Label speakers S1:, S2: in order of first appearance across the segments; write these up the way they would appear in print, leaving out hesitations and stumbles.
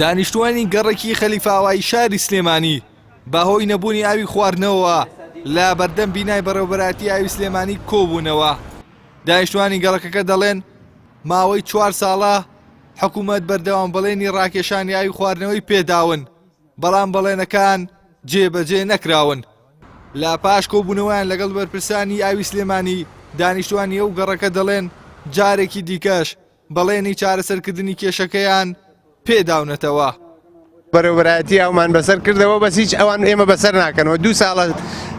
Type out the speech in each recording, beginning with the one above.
S1: دانیشتوانی گەڕێکی خەلیفاوای شاری سلێمانی بەهۆی نەبوونی ئاوی خواردنەوە لە بەردەم بینای بەڕێوەبەراتی ئاوی سلێمانی کۆبوونەوە. دانیشتوانی گەڕەکەکە دەڵێن ماوەی 4 ساڵە حکوومەت بەردەوام بەڵێنی ڕاکێشانی ئاوی خواردنەوەی پێداون، بەڵام بەڵێنەکان جێبەجێ نەکراون. لە پاش کۆبوونەوەیان لەگەڵ بەرپرسانی ئاوی سلێمانی دانیشتوانی ئەو گەڕەکە دەڵێن جارێکی دیکەش بەڵێنی چارەسەرکردنی کێشەکەیان پێداونەتەوە.
S2: بەڕێوەبەراتی ئەومان بەسەر کردەوە بەس هیچ ئەوان ئێمە بەسەر ناکەنەوە 2 ساڵە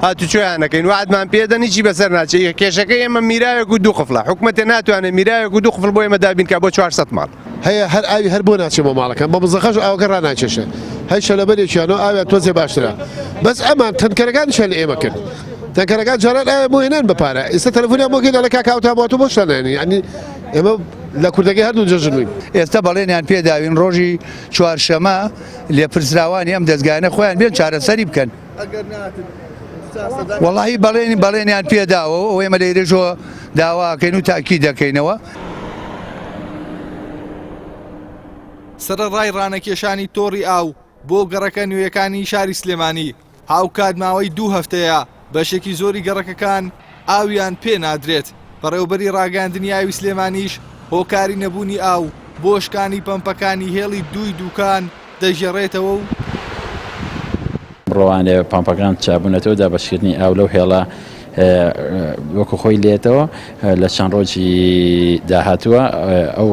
S2: هاتوچۆیانەکەین وعدمان پێدەن هیچی بەسەر ناچێت. کێشەکە ئێمە میراوێک و 2 قفڵە حکوومەتێ ناتوانێت میراوێک و 2 قفڵ بۆ ئێمە دابینکە بۆ 400 ماڵ
S3: هەیە هەر ئاوی هەر بۆ ناچێمە ماڵەکان بە مزەخەش ئاوەکە ڕناکێشە هەر شەلەبەرێکیانەوە ئاویان تۆزێ باشترە بەس ئەمان تەنکەرەکانیشان لە ئێمە کرد تەنکەرەکان جاران ئاوێ بۆ هێنان بەپارە ئێستا تەلەفۆنیان بۆ گەینا لە کاکاوتابواتۆ بۆ شتانێنی ینی ئێمە لە کوردەکەی هەردوو جەژنوین.
S4: ئێستا بەڵێنیان پێداوین ڕۆژی چوارشەمە لێپرسراوانی ئەم دەستگانە خۆیان بێن چارەسەری بکەن. وەڵاهی بەڵێنیان پێداوە و ئێمە لەیرێژەوە داواکەین و تاکی دەکەینەوە.
S1: سەرەڕای ڕانەکێشانی تۆڕی ئاو بۆ گەڕەکە نوێیەکانی شاری سلێمانی هاوکات ماوەی 2 هەفتەیە بەشێکی زۆری گەڕەکەکان ئاویان پێ نادرێت. بەڕێوەبەری ڕاگەاندنی ئاوی سلێمانیش هۆکاری نەبوونی ئاو بۆ شکانی پەمپەکانی هێڵی دووی دووکان دەژێڕێتەوە و
S5: بڕۆوانێ پەمپەکان چابوونەتەوە دابەشکردنی ئاو لەو هێڵە وەکو خۆی لێتەوە لە چەند ڕۆژی داهاتووە ئەو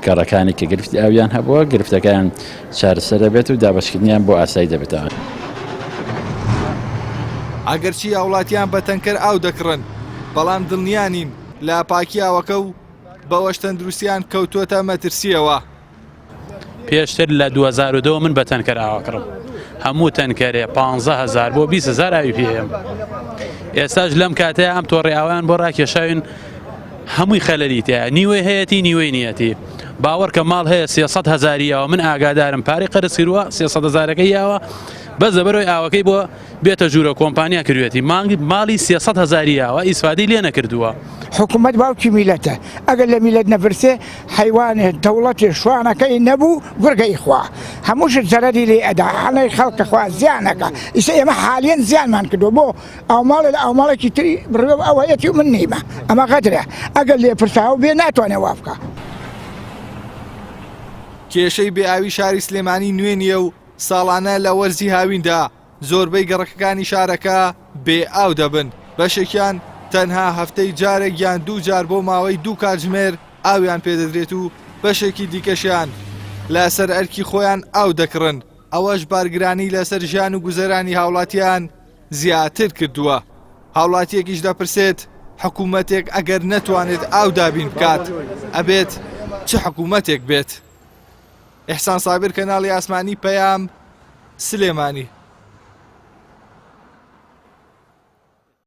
S5: گەڕەکانی کە گرفتی ئاویان هەبووە گرفتەکان چارەسەر دەبێت و دابەشکردنیان بۆ ئاسایی دەبێتەوە.
S1: ئەگەرچی هاوڵاتیان بە تەنکەر ئاو دەکڕن بەڵام دڵنیانین لە پاکی ئاوەکە و بەوەش تەندروستیان کەوتووەتە مەترسیەوە.
S6: پێشتر لە 2002 من بە تەنکەر ئاوەکڕم هەموو تەنکەرێ 15,000 بۆ 20,000 ئاوی پێم. ئێستاش لەم کاتەیە ئەم تۆڕی ئاویان بۆ ڕاکێشاوین هەمووی خەلەری تەیە نیوەی هەیەی نیوەی نیەتی باوەڕکە ماڵ هەیە 300,000یەوە من ئاگادارم پارەی قەرز کردووە 300,000ەکەی یاوە بەس دەبەرەوەی ئاوەکەی بۆ بێتە ژوورە کۆمپانیا کردوێتی ماڵی 300,000یاوە ئیسفادەی لێ نەکردووە.
S7: حکوومەت باوکی میلەتە ئەگەر لە میلەت نەبرسێ حیوانێ دەوڵەتی شوانەکەی نەبوو گورگەی خوا هەمووشت زەرەری لێ ئەدا هەڵی خەڵکە خوا زیانەکە ئیسا ئێمە حالیان زیانمان کردو بۆ ئەوماڵ لە ئەوماڵێکی تری بڕێ ئەوەیەتی من نیمە ئەمە غەدرە ئەگەر لێ پرساو بێ ناتوانێ وا بکە.
S1: کێشەی بێئاوی شاری سلێمانی نوێ نییە و ساڵانە لە وەرزی هاویندا زۆربەی گەڕەکەکانی شارەکە بێ ئاو دەبن بەشێکیان تەنها هەفتەی جارێک یان 2 جار بۆ ماوەی 2 کاتژمێر ئاویان پێدەدرێت و بەشێکی دیکەشیان لەسەر ئەرکی خۆیان ئاو دەکڕن. ئەوەش بارگرانی لەسەر ژیان و گوزەرانی هاوڵاتیان زیاتر کردووە. هاوڵاتیەکیش دەپرسێت حکوومەتێک ئەگەر نەتوانێت ئاو دابین بکات ئەبێت چه حکوومەتێک بێت؟ ئیحسان سابر کەناڵی ئاسمانی پەیام سلێمانی.